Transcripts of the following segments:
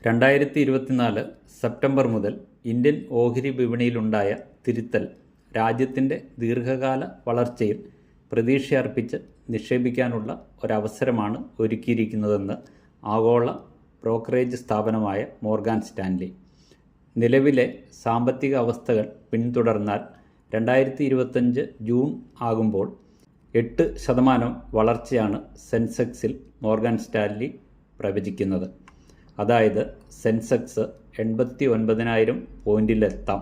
2024 September മുതൽ Indian ഓഹരി വിപണിയിലുണ്ടായ തിരുത്തൽ രാജ്യത്തിൻ്റെ ദീർഘകാല വളർച്ചയിൽ പ്രതീക്ഷയർപ്പിച്ച് നിക്ഷേപിക്കാനുള്ള ഒരവസരമാണ് ഒരുക്കിയിരിക്കുന്നതെന്ന് ആഗോള ബ്രോക്കറേജ് സ്ഥാപനമായ മോർഗാൻ സ്റ്റാൻലി. നിലവിലെ സാമ്പത്തിക അവസ്ഥകൾ പിന്തുടർന്നാൽ 2025 ജൂൺ ആകുമ്പോൾ 8% വളർച്ചയാണ് സെൻസെക്സിൽ മോർഗാൻ സ്റ്റാൻലി പ്രവചിക്കുന്നത്. അതായത് സെൻസെക്സ് 89,000 പോയിന്റിലെത്താം.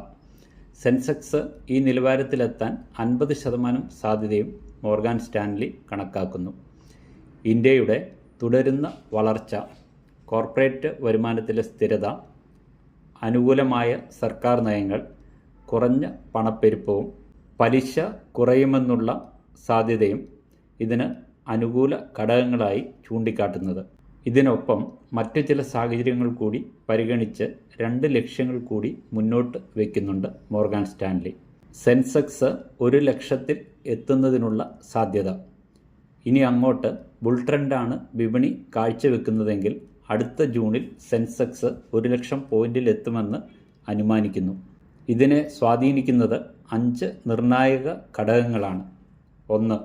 സെൻസെക്സ് ഈ നിലവാരത്തിലെത്താൻ 50% സാധ്യതയും മോർഗാൻ സ്റ്റാൻലി കണക്കാക്കുന്നു. ഇന്ത്യയുടെ തുടരുന്ന വളർച്ച, കോർപ്പറേറ്റ് വരുമാനത്തിലെ സ്ഥിരത, അനുകൂലമായ സർക്കാർ നയങ്ങൾ, കുറഞ്ഞ പണപ്പെരുപ്പവും പലിശ കുറയുമെന്നുള്ള സാധ്യതയും ഇതിന് അനുകൂല ഘടകങ്ങളായി ചൂണ്ടിക്കാട്ടുന്നത്. ഇതിനൊപ്പം മറ്റു ചില സാഹചര്യങ്ങൾ കൂടി പരിഗണിച്ച് 2 ലക്ഷ്യങ്ങൾ കൂടി മുന്നോട്ട് വയ്ക്കുന്നുണ്ട് മോർഗാൻ സ്റ്റാൻലി. സെൻസെക്സ് 1,00,000 എത്തുന്നതിനുള്ള സാധ്യത. ഇനി അങ്ങോട്ട് ബുൾ ട്രെൻഡാണ് വിപണി കാഴ്ചവെക്കുന്നതെങ്കിൽ അടുത്ത ജൂണിൽ സെൻസെക്സ് 1,00,000 പോയിന്റിൽ എത്തുമെന്ന് അനുമാനിക്കുന്നു. ഇതിനെ സ്വാധീനിക്കുന്നത് 5 നിർണായക ഘടകങ്ങളാണ്. 1.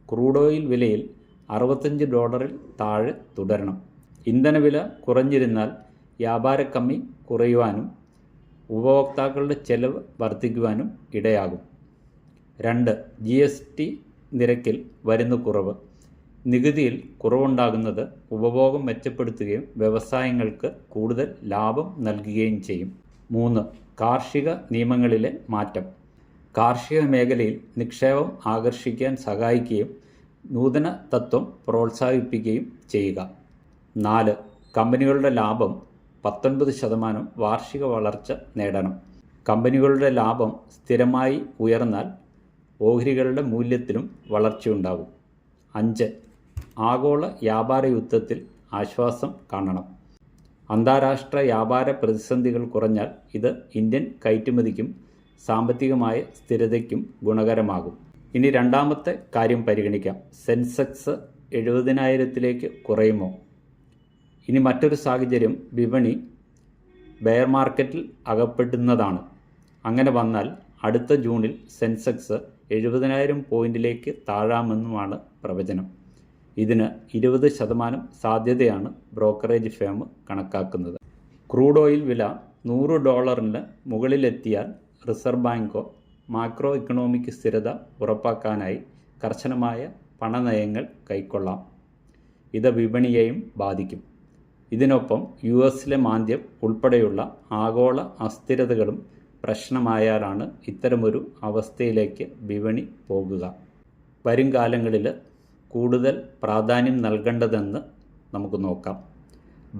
ക്രൂഡ് ഓയിൽ വിലയിൽ $65 താഴെ തുടരണം. ഇന്ധനവില കുറഞ്ഞിരുന്നാൽ വ്യാപാരക്കമ്മി കുറയുവാനും ഉപഭോക്താക്കളുടെ ചെലവ് വർദ്ധിക്കുവാനും ഇടയാകും. 2. GST നിരക്കിൽ വരുന്ന കുറവ്. നികുതിയിൽ കുറവുണ്ടാകുന്നത് ഉപഭോഗം മെച്ചപ്പെടുത്തുകയും വ്യവസായങ്ങൾക്ക് കൂടുതൽ ലാഭം നൽകുകയും ചെയ്യും. 3. കാർഷിക നിയമങ്ങളിലെ മാറ്റം. കാർഷിക മേഖലയിൽ നിക്ഷേപം ആകർഷിക്കാൻ സഹായിക്കുകയും നൂതന തത്വം പ്രോത്സാഹിപ്പിക്കുകയും ചെയ്യുക. 4. കമ്പനികളുടെ ലാഭം 19% വാർഷിക വളർച്ച നേടണം. കമ്പനികളുടെ ലാഭം സ്ഥിരമായി ഉയർന്നാൽ ഓഹരികളുടെ മൂല്യത്തിലും വളർച്ചയുണ്ടാകും. 5. ആഗോള വ്യാപാര യുദ്ധത്തിൽ ആശ്വാസം കാണണം. അന്താരാഷ്ട്ര വ്യാപാര പ്രതിസന്ധികൾ കുറഞ്ഞാൽ ഇത് ഇന്ത്യൻ കയറ്റുമതിക്കും സാമ്പത്തികമായ സ്ഥിരതയ്ക്കും ഗുണകരമാകും. ഇനി രണ്ടാമത്തെ കാര്യം പരിഗണിക്കാം. സെൻസെക്സ് 70,000 കുറയുമോ? ഇനി മറ്റൊരു സാഹചര്യം വിപണി ബെയർ മാർക്കറ്റിൽ അകപ്പെടുന്നതാണ്. അങ്ങനെ വന്നാൽ അടുത്ത ജൂണിൽ സെൻസെക്സ് 70,000 പോയിന്റിലേക്ക് താഴാമെന്നുമാണ് പ്രവചനം. ഇതിന് 20% സാധ്യതയാണ് ബ്രോക്കറേജ് ഫേം കണക്കാക്കുന്നത്. ക്രൂഡ് ഓയിൽ വില $100 മുകളിലെത്തിയാൽ റിസർവ് ബാങ്കോ മാക്രോ ഇക്കണോമിക് സ്ഥിരത ഉറപ്പാക്കാനായി കർശനമായ പണനയങ്ങൾ കൈക്കൊള്ളാം. ഇത് വിപണിയെയും ബാധിക്കും. ഇതിനൊപ്പം US മാന്ദ്യം ഉൾപ്പെടെയുള്ള ആഗോള അസ്ഥിരതകളും പ്രശ്നമായാലാണ് ഇത്തരമൊരു അവസ്ഥയിലേക്ക് വിപണി പോകുക. വരും കാലങ്ങളിൽ കൂടുതൽ പ്രാധാന്യം നൽകേണ്ടതെന്ന് നമുക്ക് നോക്കാം.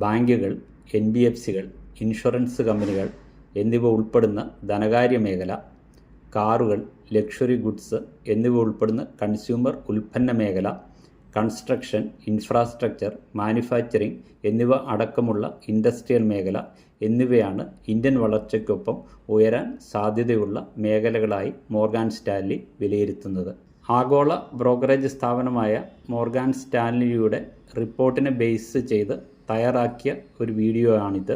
ബാങ്കുകൾ, NBFCകൾ, ഇൻഷുറൻസ് കമ്പനികൾ എന്നിവ ഉൾപ്പെടുന്ന ധനകാര്യ മേഖല, കാറുകൾ, ലക്ഷറി ഗുഡ്സ് എന്നിവ ഉൾപ്പെടുന്ന കൺസ്യൂമർ ഉൽപ്പന്ന മേഖല, കൺസ്ട്രക്ഷൻ, ഇൻഫ്രാസ്ട്രക്ചർ, മാനുഫാക്ചറിംഗ് എന്നിവ അടക്കമുള്ള ഇൻഡസ്ട്രിയൽ മേഖല എന്നിവയാണ് ഇന്ത്യൻ വളർച്ചയ്ക്കൊപ്പം ഉയരാൻ സാധ്യതയുള്ള മേഖലകളായി മോർഗാൻ സ്റ്റാൻലി വിലയിരുത്തുന്നത്. ആഗോള ബ്രോക്കറേജ് സ്ഥാപനമായ മോർഗാൻ സ്റ്റാൻലിയുടെ റിപ്പോർട്ടിനെ ബേസ് ചെയ്ത് തയ്യാറാക്കിയ ഒരു വീഡിയോ ആണിത്.